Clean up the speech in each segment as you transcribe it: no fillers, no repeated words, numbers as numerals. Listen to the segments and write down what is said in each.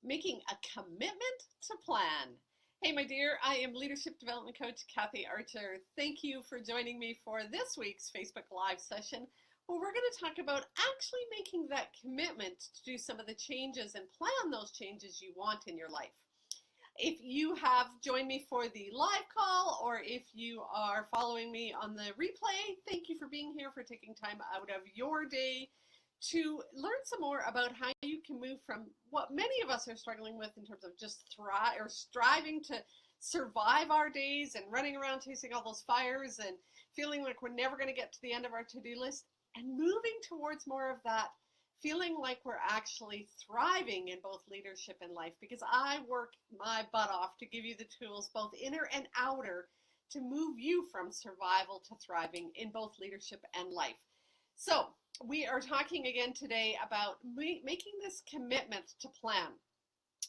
Making a commitment to plan. Hey, my dear, I am leadership development coach Kathy Archer. Thank you for joining me for this week's Facebook Live session where we're going to talk about actually making that commitment to do some of the changes and plan those changes you want in your life. If you have joined me for the live call or if you are following me on the replay, thank you for being here, for taking time out of your day to learn some more about how you can move from what many of us are struggling with in terms of just striving to survive our days and running around chasing all those fires and feeling like we're never going to get to the end of our to-do list, and moving towards more of that feeling like we're actually thriving in both leadership and life, because I work my butt off to give you the tools, both inner and outer, to move you from survival to thriving in both leadership and life. So we are talking again today about making this commitment to plan.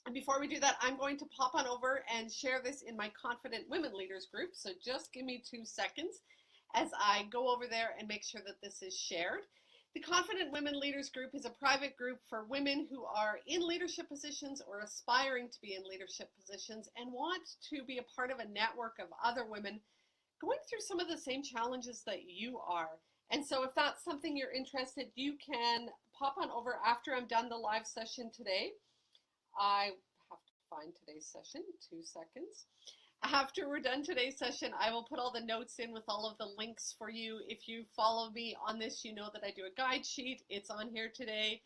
And before we do that, I'm going to pop on over and share this in my Confident Women Leaders group. So just give me 2 seconds as I go over there and make sure that this is shared. The Confident Women Leaders group is a private group for women who are in leadership positions or aspiring to be in leadership positions and want to be a part of a network of other women going through some of the same challenges that you are. And so if that's something you're interested, you can pop on over after I'm done the live session today. I have to find today's session, 2 seconds. After we're done today's session, I will put all the notes in with all of the links for you. If you follow me on this, you know that I do a guide sheet. It's on here today.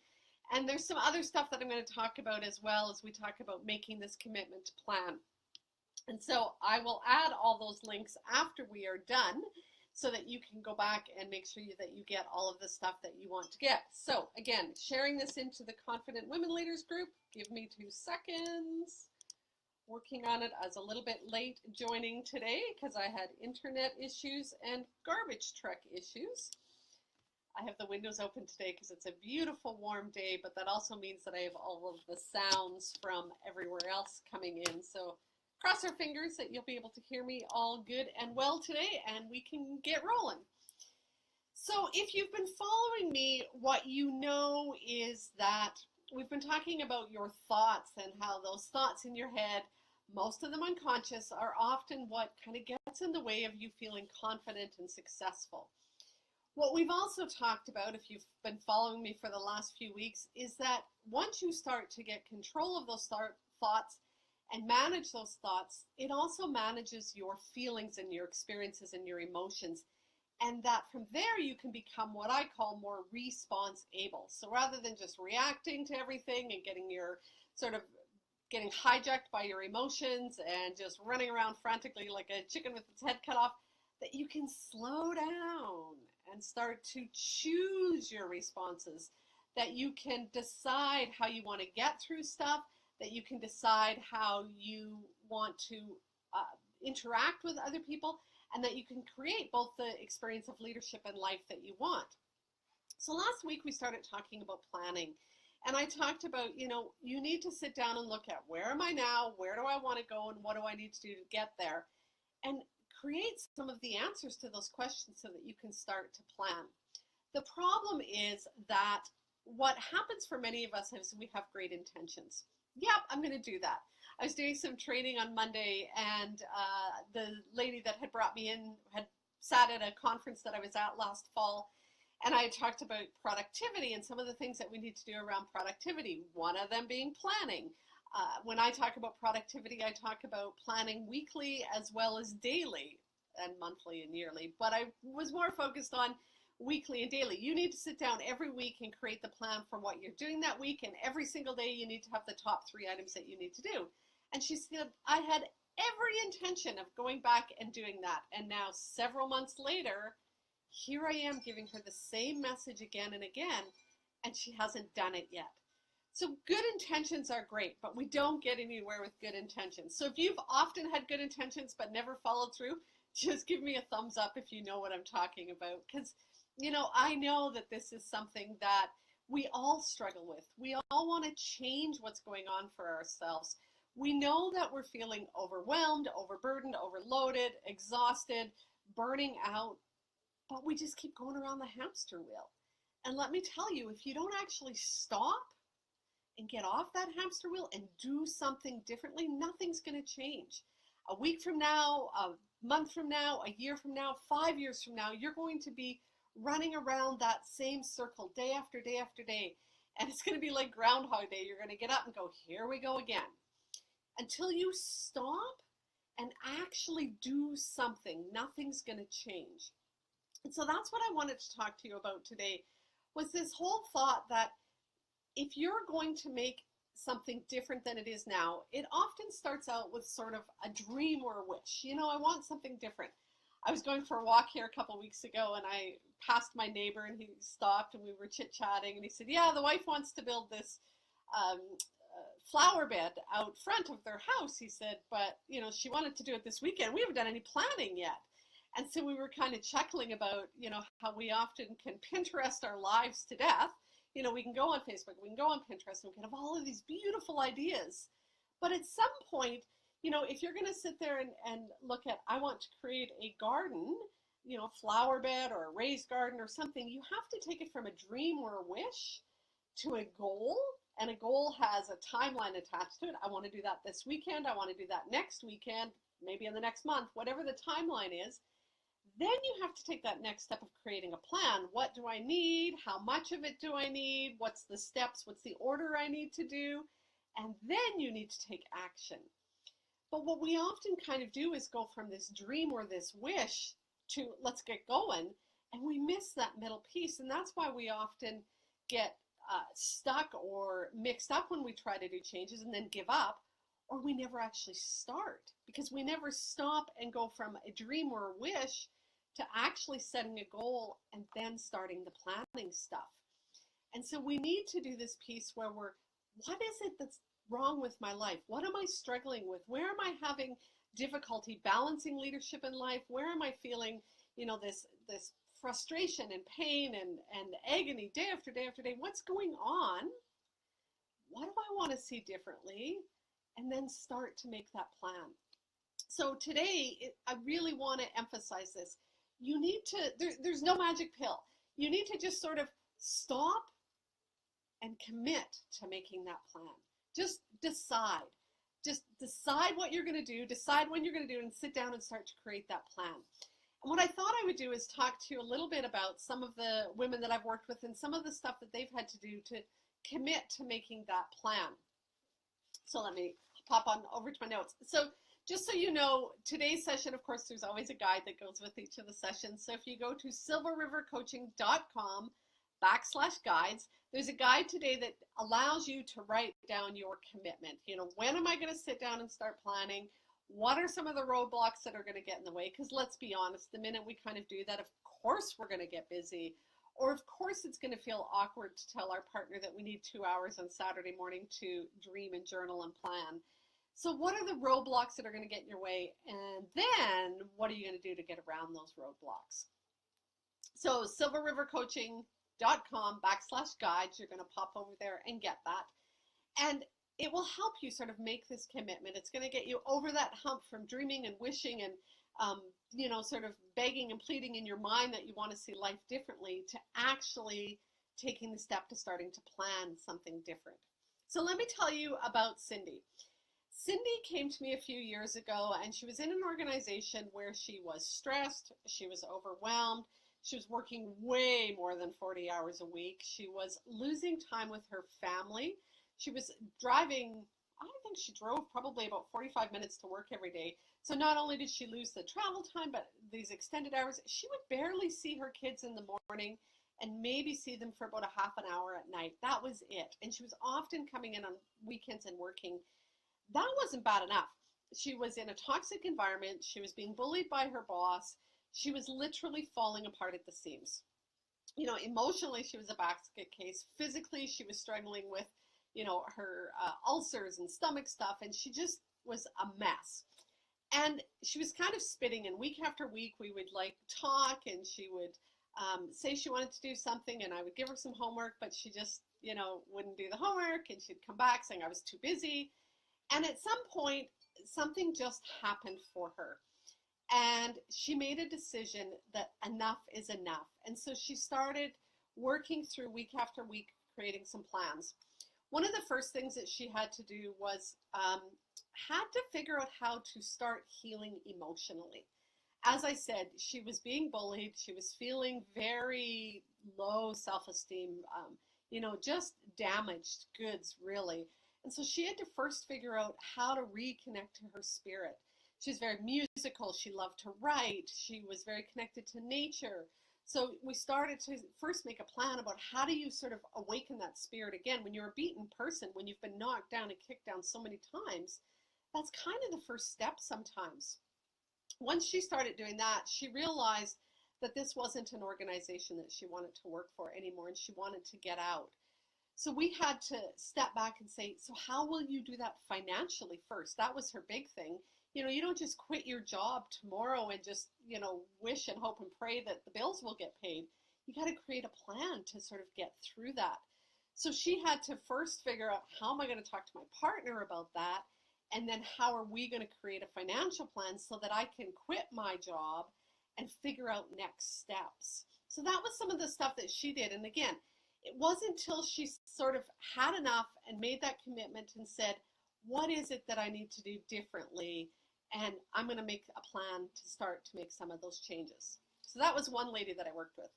And there's some other stuff that I'm going to talk about as well as we talk about making this commitment to plan. And so I will add all those links after we are done, so that you can go back and make sure that you get all of the stuff that you want to get. So again, sharing this into the Confident Women Leaders group. Give me 2 seconds. Working on it. I was a little bit late joining today because I had internet issues and garbage truck issues. I have the windows open today because it's a beautiful warm day, but that also means that I have all of the sounds from everywhere else coming in. So cross our fingers that you'll be able to hear me all good and well today, and we can get rolling. So if you've been following me, what you know is that we've been talking about your thoughts and how those thoughts in your head, most of them unconscious, are often what kind of gets in the way of you feeling confident and successful. What we've also talked about, if you've been following me for the last few weeks, is that once you start to get control of those thoughts and manage those thoughts, it also manages your feelings and your experiences and your emotions. And that from there you can become what I call more response able. So rather than just reacting to everything and getting hijacked by your emotions and just running around frantically like a chicken with its head cut off, that you can slow down and start to choose your responses, that you can decide how you want to get through stuff, that you can decide how you want to interact with other people, and that you can create both the experience of leadership and life that you want. So last week we started talking about planning, and I talked about, you need to sit down and look at where am I now, where do I want to go, and what do I need to do to get there, and create some of the answers to those questions so that you can start to plan. The problem is that what happens for many of us is we have great intentions. Yep, I'm going to do that. I was doing some training on Monday, and the lady that had brought me in had sat at a conference that I was at last fall, and I had talked about productivity and some of the things that we need to do around productivity, one of them being planning. When I talk about productivity, I talk about planning weekly as well as daily and monthly and yearly, but I was more focused on weekly and daily. You need to sit down every week and create the plan for what you're doing that week, and every single day you need to have the top 3 items that you need to do. And she said, I had every intention of going back and doing that, and now several months later, here I am giving her the same message again and again, and she hasn't done it yet. So good intentions are great, but we don't get anywhere with good intentions. So if you've often had good intentions but never followed through, just give me a thumbs up if you know what I'm talking about, because I know that this is something that we all struggle with. We all want to change what's going on for ourselves. We know that we're feeling overwhelmed, overburdened, overloaded, exhausted, burning out, but we just keep going around the hamster wheel. And let me tell you, if you don't actually stop and get off that hamster wheel and do something differently, nothing's going to change. A week from now, a month from now, a year from now, 5 years from now, you're going to be running around that same circle day after day after day. And it's going to be like Groundhog Day. You're going to get up and go, here we go again. Until you stop and actually do something, nothing's going to change. And so that's what I wanted to talk to you about today, was this whole thought that if you're going to make something different than it is now, it often starts out with sort of a dream or a wish. You know, I want something different. I was going for a walk here a couple weeks ago, and I passed my neighbor, and he stopped, and we were chit-chatting, and he said, yeah, the wife wants to build this flower bed out front of their house, he said, but, you know, she wanted to do it this weekend. We haven't done any planning yet. And so we were kind of chuckling about, you know, how we often can Pinterest our lives to death. You know, we can go on Facebook, we can go on Pinterest, and we can have all of these beautiful ideas. But at some point, you know, if you're going to sit there and look at, I want to create a garden, you know, a flower bed or a raised garden or something, you have to take it from a dream or a wish to a goal. And a goal has a timeline attached to it. I want to do that this weekend. I want to do that next weekend, maybe in the next month, whatever the timeline is. Then you have to take that next step of creating a plan. What do I need? How much of it do I need? What's the steps? What's the order I need to do? And then you need to take action. But what we often kind of do is go from this dream or this wish to let's get going, and we miss that middle piece. And that's why we often get stuck or mixed up when we try to do changes and then give up, or we never actually start because we never stop and go from a dream or a wish to actually setting a goal and then starting the planning stuff. And so we need to do this piece where we're, what is it that's wrong with my life? What am I struggling with? Where am I having difficulty balancing leadership in life? Where am I feeling, you know, this frustration and pain and agony day after day after day? What's going on? What do I want to see differently? And then start to make that plan. So today, I really want to emphasize this. You need to, there's no magic pill. You need to just sort of stop and commit to making that plan. Just decide. Just decide what you're going to do, decide when you're going to do it, and sit down and start to create that plan. And what I thought I would do is talk to you a little bit about some of the women that I've worked with and some of the stuff that they've had to do to commit to making that plan. So let me pop on over to my notes. So just so you know, today's session, of course, there's always a guide that goes with each of the sessions. So if you go to silverrivercoaching.com/guides, there's a guide today that allows you to write down your commitment. You know, when am I going to sit down and start planning? What are some of the roadblocks that are going to get in the way? Because let's be honest, the minute we kind of do that, of course we're going to get busy. Or of course it's going to feel awkward to tell our partner that we need 2 hours on Saturday morning to dream and journal and plan. So what are the roadblocks that are going to get in your way? And then what are you going to do to get around those roadblocks? So silverrivercoaching.com/guides, you're going to pop over there and get that. And it will help you sort of make this commitment. It's going to get you over that hump from dreaming and wishing and you know, sort of begging and pleading in your mind that you want to see life differently to actually taking the step to starting to plan something different. So let me tell you about Cindy. Cindy came to me a few years ago, and she was in an organization where she was stressed, she was overwhelmed, she was working way more than 40 hours a week, she was losing time with her family, she was driving, I think she drove probably about 45 minutes to work every day. So not only did she lose the travel time, but these extended hours, she would barely see her kids in the morning and maybe see them for about a half an hour at night. That was it. And she was often coming in on weekends and working. That wasn't bad enough. She was in a toxic environment. She was being bullied by her boss. She was literally falling apart at the seams. You know, emotionally, she was a basket case. Physically, she was struggling with, you know, her ulcers and stomach stuff, and she just was a mess. And she was kind of spitting, and week after week we would like talk, and she would say she wanted to do something, and I would give her some homework, but she just, you know, wouldn't do the homework, and she'd come back saying I was too busy. And at some point, something just happened for her. And she made a decision that enough is enough. And so she started working through week after week, creating some plans. One of the first things that she had to do was had to figure out how to start healing emotionally. As I said, she was being bullied. She was feeling very low self-esteem, just damaged goods, really. And so she had to first figure out how to reconnect to her spirit. She was very musical. She loved to write. She was very connected to nature. So we started to first make a plan about how do you sort of awaken that spirit again. When you're a beaten person, when you've been knocked down and kicked down so many times, that's kind of the first step sometimes. Once she started doing that, she realized that this wasn't an organization that she wanted to work for anymore, and she wanted to get out. So we had to step back and say, so how will you do that financially first? That was her big thing. You don't just quit your job tomorrow and just, wish and hope and pray that the bills will get paid. You got to create a plan to sort of get through that. So she had to first figure out, how am I going to talk to my partner about that? And then how are we going to create a financial plan so that I can quit my job and figure out next steps? So that was some of the stuff that she did. And again, it wasn't until she sort of had enough and made that commitment and said, what is it that I need to do differently? And I'm going to make a plan to start to make some of those changes. So that was one lady that I worked with.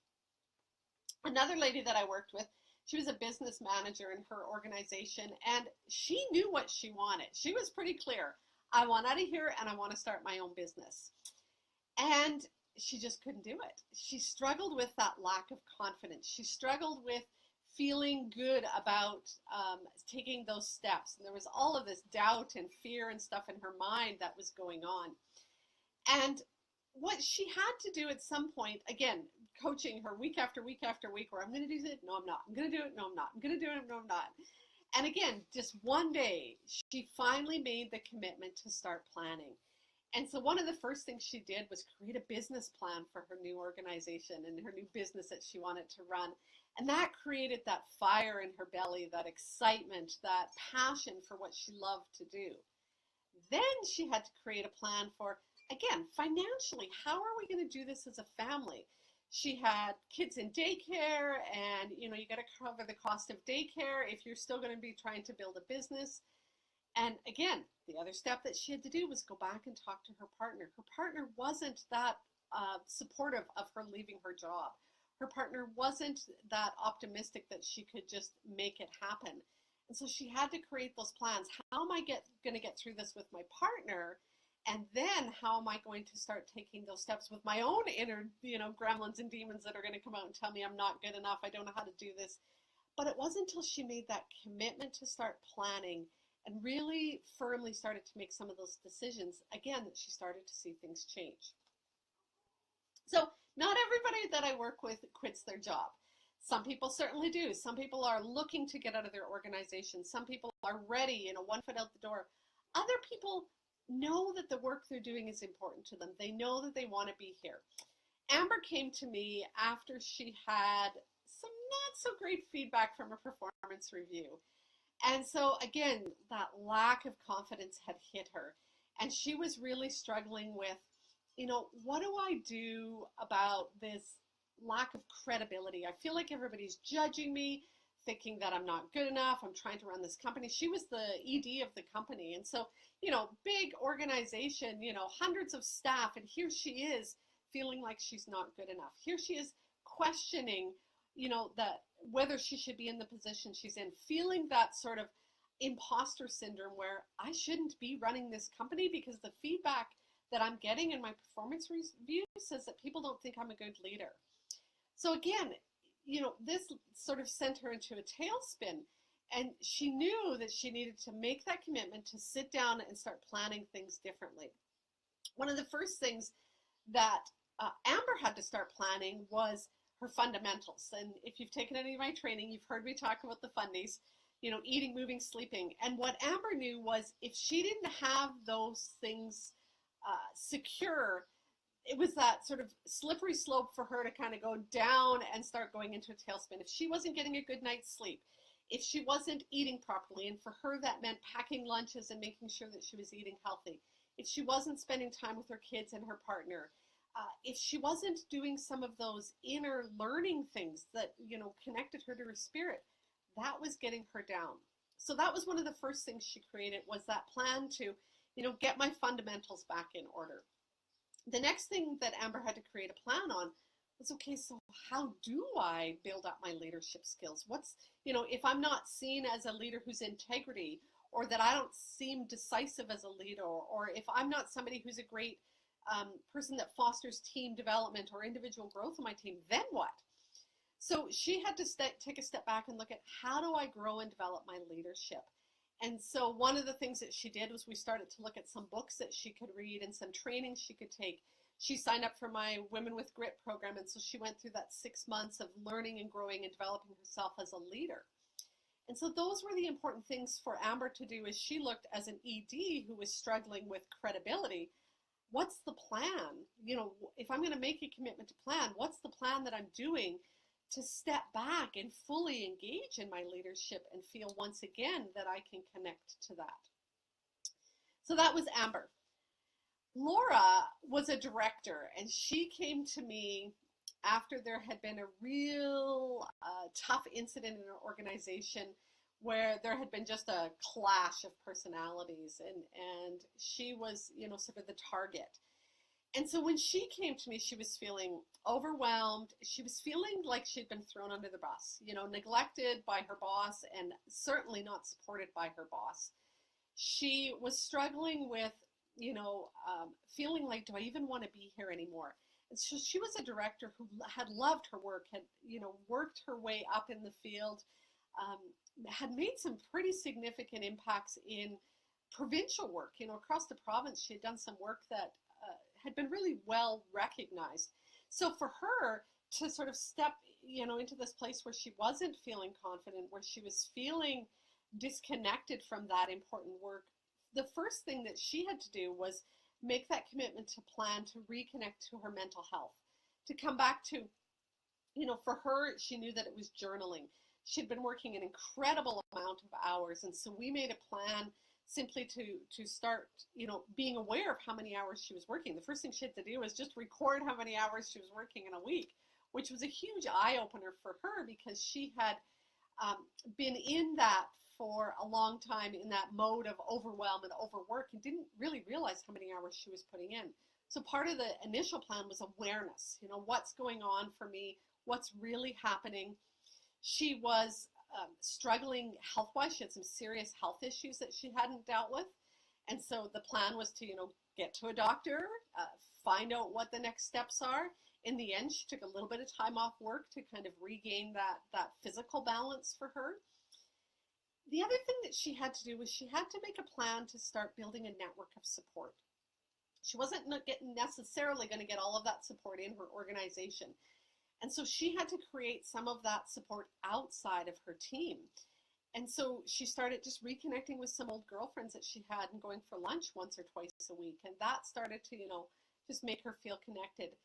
Another lady that I worked with, she was a business manager in her organization, and she knew what she wanted. She was pretty clear. I want out of here and I want to start my own business. And she just couldn't do it. She struggled with that lack of confidence. She struggled with feeling good about taking those steps. And there was all of this doubt and fear and stuff in her mind that was going on. And what she had to do at some point, again, coaching her week after week after week, where I'm going to do it, no, I'm not. I'm going to do it, no, I'm not. I'm going to do it, no, I'm not. And again, just one day, she finally made the commitment to start planning. And so one of the first things she did was create a business plan for her new organization and her new business that she wanted to run. And that created that fire in her belly, that excitement, that passion for what she loved to do. Then she had to create a plan for, again, financially, how are we going to do this as a family? She had kids in daycare, and you got to cover the cost of daycare if you're still going to be trying to build a business. And again, the other step that she had to do was go back and talk to her partner. Her partner wasn't that supportive of her leaving her job. Her partner wasn't that optimistic that she could just make it happen. And so she had to create those plans. How am I going to get through this with my partner? And then how am I going to start taking those steps with my own inner, gremlins and demons that are going to come out and tell me I'm not good enough, I don't know how to do this. But it wasn't until she made that commitment to start planning and really firmly started to make some of those decisions, again, that she started to see things change. So not everybody that I work with quits their job. Some people certainly do. Some people are looking to get out of their organization. Some people are ready, one foot out the door. Other people know that the work they're doing is important to them. They know that they want to be here. Amber came to me after she had some not so great feedback from a performance review. And so again, that lack of confidence had hit her. And she was really struggling with, what do I do about this lack of credibility? I feel like everybody's judging me, thinking that I'm not good enough. I'm trying to run this company. She was the ED of the company. And so, big organization, hundreds of staff. And here she is feeling like she's not good enough. Here she is questioning, that whether she should be in the position she's in, feeling that sort of imposter syndrome where I shouldn't be running this company because the feedback that I'm getting in my performance review says that people don't think I'm a good leader. So again, this sort of sent her into a tailspin, and she knew that she needed to make that commitment to sit down and start planning things differently. One of the first things that Amber had to start planning was her fundamentals. And if you've taken any of my training, you've heard me talk about the fundies, eating, moving, sleeping. And what Amber knew was if she didn't have those things secure, it was that sort of slippery slope for her to kind of go down and start going into a tailspin. If she wasn't getting a good night's sleep, if she wasn't eating properly, and for her that meant packing lunches and making sure that she was eating healthy, if she wasn't spending time with her kids and her partner, if she wasn't doing some of those inner learning things that, connected her to her spirit, that was getting her down. So that was one of the first things she created, was that plan to, get my fundamentals back in order. The next thing that Amber had to create a plan on was, okay, so how do I build up my leadership skills? If I'm not seen as a leader who's integrity, or that I don't seem decisive as a leader, or if I'm not somebody who's a great person that fosters team development or individual growth on my team, then what? So she had to take a step back and look at, how do I grow and develop my leadership? And so one of the things that she did was, we started to look at some books that she could read and some trainings she could take. She signed up for my Women with Grit program, and so she went through that 6 months of learning and growing and developing herself as a leader. And so those were the important things for Amber to do, as she looked as an ED who was struggling with credibility. What's the plan? If I'm going to make a commitment to plan, what's the plan that I'm doing to step back and fully engage in my leadership and feel once again that I can connect to that? So that was Amber. Laura was a director, and she came to me after there had been a real tough incident in her organization, where there had been just a clash of personalities, and she was, sort of the target. And so when she came to me, she was feeling overwhelmed. She was feeling like she'd been thrown under the bus, neglected by her boss, and certainly not supported by her boss. She was struggling with, feeling like, do I even want to be here anymore? And so she was a director who had loved her work, had, worked her way up in the field, had made some pretty significant impacts in provincial work, across the province. She had done some work that had been really well recognized. So for her to sort of step, into this place where she wasn't feeling confident, where she was feeling disconnected from that important work, the first thing that she had to do was make that commitment to plan to reconnect to her mental health, to come back to, for her, she knew that it was journaling. She'd been working an incredible amount of hours, and so we made a plan simply to start, being aware of how many hours she was working. The first thing she had to do was just record how many hours she was working in a week, which was a huge eye-opener for her, because she had been in that for a long time, in that mode of overwhelm and overwork, and didn't really realize how many hours she was putting in. So part of the initial plan was awareness, what's going on for me, what's really happening. She was struggling health-wise. She had some serious health issues that she hadn't dealt with. And so the plan was to, get to a doctor, find out what the next steps are. In the end, she took a little bit of time off work to kind of regain that physical balance for her. The other thing that she had to do was, she had to make a plan to start building a network of support. She wasn't necessarily going to get all of that support in her organization. And so she had to create some of that support outside of her team. And so she started just reconnecting with some old girlfriends that she had and going for lunch once or twice a week. And that started to, just make her feel connected.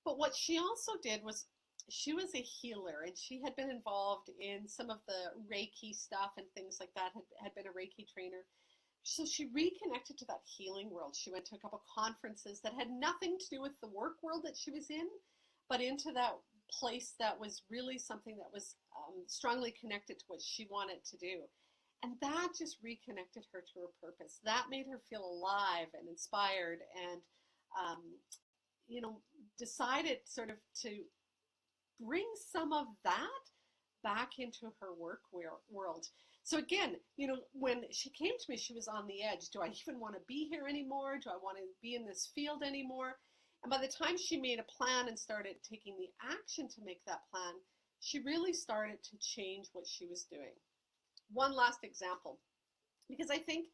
But what she also did was, she was a healer, and she had been involved in some of the Reiki stuff and things like that, had been a Reiki trainer. So she reconnected to that healing world. She went to a couple conferences that had nothing to do with the work world that she was in, but into that place that was really something that was strongly connected to what she wanted to do. And that just reconnected her to her purpose. That made her feel alive and inspired, and, decided sort of to bring some of that back into her work world. So again, when she came to me, she was on the edge. Do I even want to be here anymore? Do I want to be in this field anymore? And by the time she made a plan and started taking the action to make that plan, she really started to change what she was doing. One last example, because I think,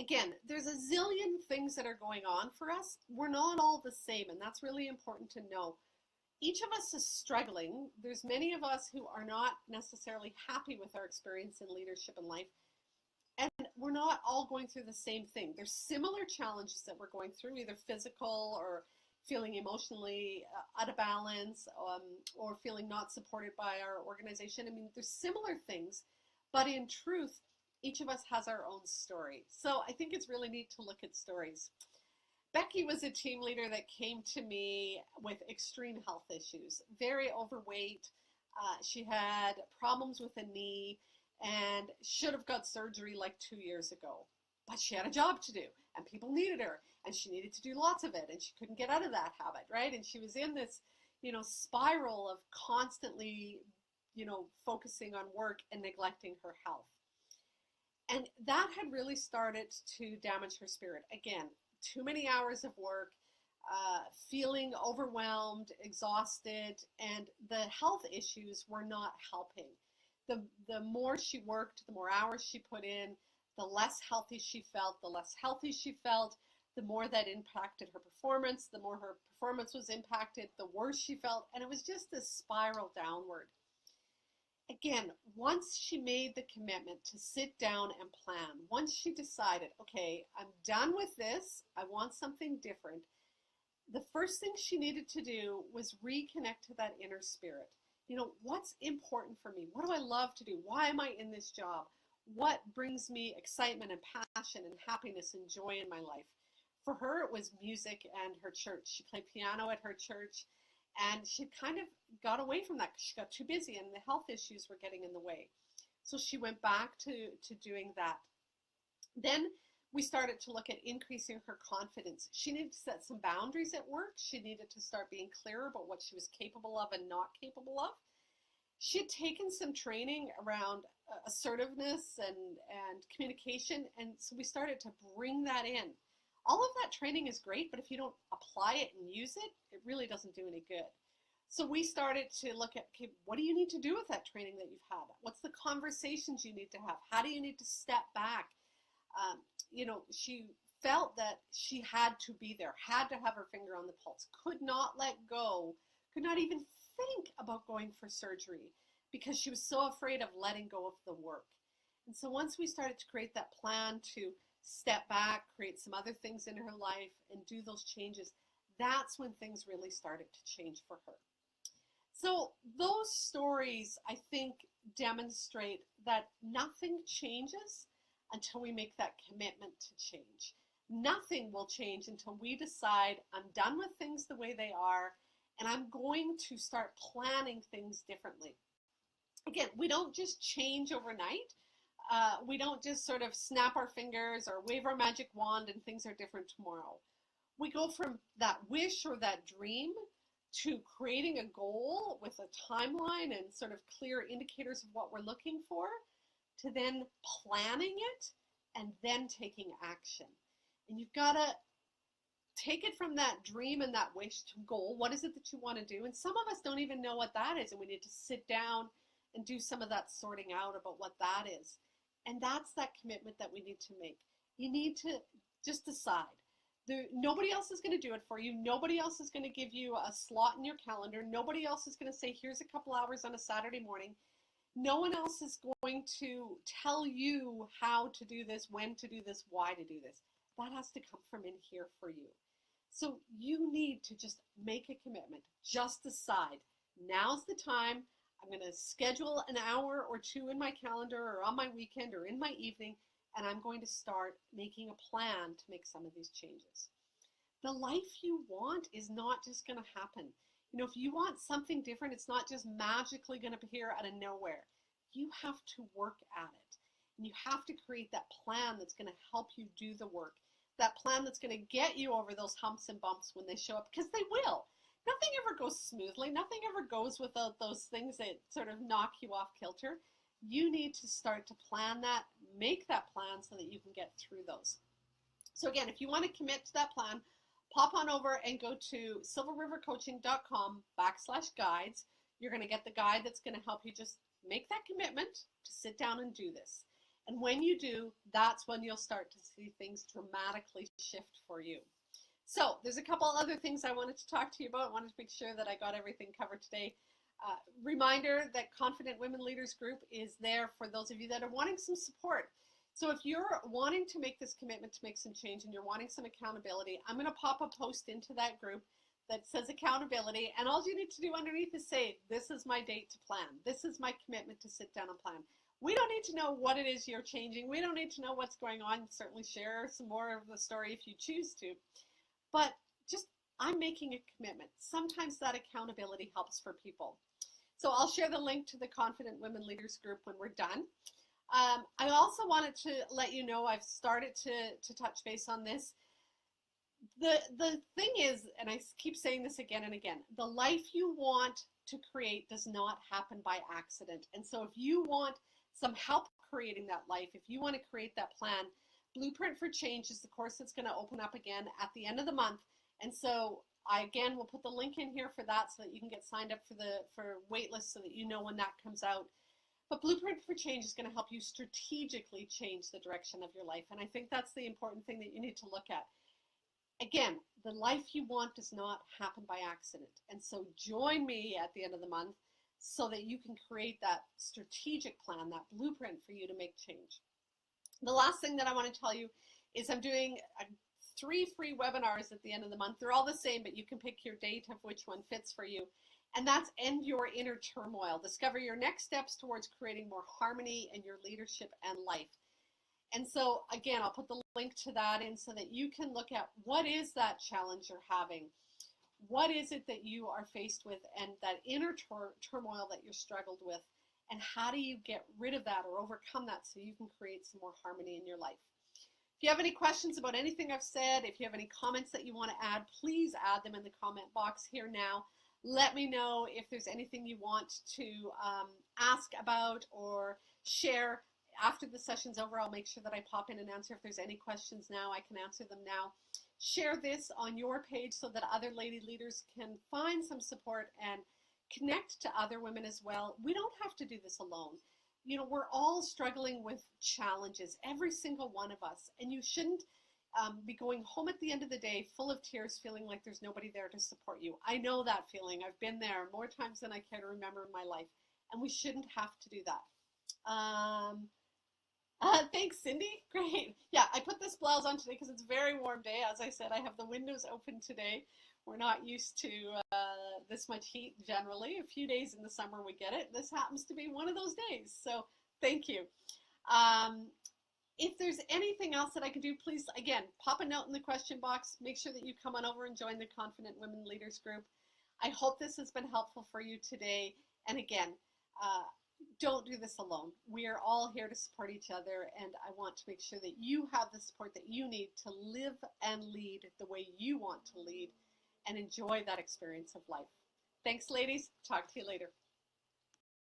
again, there's a zillion things that are going on for us. We're not all the same, and that's really important to know. Each of us is struggling. There's many of us who are not necessarily happy with our experience in leadership and life. And we're not all going through the same thing. There's similar challenges that we're going through, either physical or feeling emotionally out of balance, or feeling not supported by our organization. I mean, there's similar things, but in truth, each of us has our own story. So I think it's really neat to look at stories. Becky was a team leader that came to me with extreme health issues, very overweight. She had problems with a knee. and should have got surgery like 2 years ago. But she had a job to do, and people needed her, and she needed to do lots of it, and she couldn't get out of that habit, right? And she was in this, spiral of constantly, focusing on work and neglecting her health. And that had really started to damage her spirit. Again, too many hours of work, feeling overwhelmed, exhausted, and the health issues were not helping. The more she worked, the more hours she put in, the less healthy she felt. The more that impacted her performance. The more her performance was impacted, the worse she felt. And it was just this spiral downward. Again, once she made the commitment to sit down and plan, once she decided, okay, I'm done with this, I want something different, the first thing she needed to do was reconnect to that inner spirit. What's important for me? What do I love to do? Why am I in this job? What brings me excitement and passion and happiness and joy in my life? For her, it was music and her church. She played piano at her church, and she kind of got away from that because she got too busy and the health issues were getting in the way. So she went back to doing that. Then we started to look at increasing her confidence. She needed to set some boundaries at work. She needed to start being clearer about what she was capable of and not capable of. She had taken some training around assertiveness and communication, and so we started to bring that in. All of that training is great, but if you don't apply it and use it, it really doesn't do any good. So we started to look at, okay, what do you need to do with that training that you've had? What's the conversations you need to have? How do you need to step back? She felt that she had to be there, had to have her finger on the pulse, could not let go, could not even think about going for surgery because she was so afraid of letting go of the work. And so once we started to create that plan to step back, create some other things in her life and do those changes, that's when things really started to change for her. So those stories, I think, demonstrate that nothing changes until we make that commitment to change. Nothing will change until we decide I'm done with things the way they are and I'm going to start planning things differently. Again, we don't just change overnight. We don't just sort of snap our fingers or wave our magic wand and things are different tomorrow. We go from that wish or that dream to creating a goal with a timeline and sort of clear indicators of what we're looking for, to then planning it and then taking action. And you've got to take it from that dream and that wish to goal. What is it that you want to do? And some of us don't even know what that is, and we need to sit down and do some of that sorting out about what that is. And that's that commitment that we need to make. You need to just decide. Nobody else is going to do it for you. Nobody else is going to give you a slot in your calendar. Nobody else is going to say, here's a couple hours on a Saturday morning. No one else is going to tell you how to do this, when to do this, why to do this. That has to come from in here for you. So you need to just make a commitment. Just decide, now's the time. I'm going to schedule an hour or two in my calendar or on my weekend or in my evening, and I'm going to start making a plan to make some of these changes. The life you want is not just going to happen. If you want something different, it's not just magically going to appear out of nowhere. You have to work at it. And you have to create that plan that's going to help you do the work. That plan that's going to get you over those humps and bumps when they show up, because they will. Nothing ever goes smoothly. Nothing ever goes without those things that sort of knock you off kilter. You need to start to plan that, make that plan so that you can get through those. So again, if you want to commit to that plan, pop on over and go to silverrivercoaching.com/guides. You're going to get the guide that's going to help you just make that commitment to sit down and do this. And when you do, that's when you'll start to see things dramatically shift for you. So there's a couple other things I wanted to talk to you about. I wanted to make sure that I got everything covered today. Reminder that Confident Women Leaders Group is there for those of you that are wanting some support. So if you're wanting to make this commitment to make some change and you're wanting some accountability, I'm going to pop a post into that group that says accountability, and all you need to do underneath is say, this is my date to plan. This is my commitment to sit down and plan. We don't need to know what it is you're changing. We don't need to know what's going on. Certainly share some more of the story if you choose to. But just, I'm making a commitment. Sometimes that accountability helps for people. So I'll share the link to the Confident Women Leaders Group when we're done. I also wanted to let you know I've started to touch base on this. The thing is, and I keep saying this again and again, the life you want to create does not happen by accident. And so if you want some help creating that life, if you want to create that plan, Blueprint for Change is the course that's going to open up again at the end of the month. And so I again will put the link in here for that so that you can get signed up for waitlist so that you know when that comes out. But Blueprint for Change is going to help you strategically change the direction of your life. And I think that's the important thing that you need to look at. Again, the life you want does not happen by accident. And so join me at the end of the month so that you can create that strategic plan, that blueprint for you to make change. The last thing that I want to tell you is I'm doing 3 free webinars at the end of the month. They're all the same, but you can pick your date of which one fits for you. And that's End Your Inner Turmoil. Discover your next steps towards creating more harmony in your leadership and life. And so, again, I'll put the link to that in so that you can look at what is that challenge you're having? What is it that you are faced with and that inner turmoil that you're struggled with? And how do you get rid of that or overcome that so you can create some more harmony in your life? If you have any questions about anything I've said, if you have any comments that you want to add, please add them in the comment box here now. Let me know if there's anything you want to ask about or share. After the session's over, I'll make sure that I pop in and answer. If there's any questions now, I can answer them now. Share this on your page so that other lady leaders can find some support and connect to other women as well. We don't have to do this alone. You know, we're all struggling with challenges, every single one of us, and you shouldn't be going home at the end of the day full of tears feeling like there's nobody there to support you. I know that feeling. I've been there more times than I care to remember in my life, and we shouldn't have to do that. Thanks, Cindy. Great. Yeah, I put this blouse on today because it's a very warm day. As I said, I have the windows open today. We're not used to this much heat generally. A few days in the summer we get it. This happens to be one of those days. So thank you. If there's anything else that I can do, please, again, pop a note in the question box. Make sure that you come on over and join the Confident Women Leaders group. I hope this has been helpful for you today. And again, don't do this alone. We are all here to support each other, and I want to make sure that you have the support that you need to live and lead the way you want to lead and enjoy that experience of life. Thanks, ladies. Talk to you later.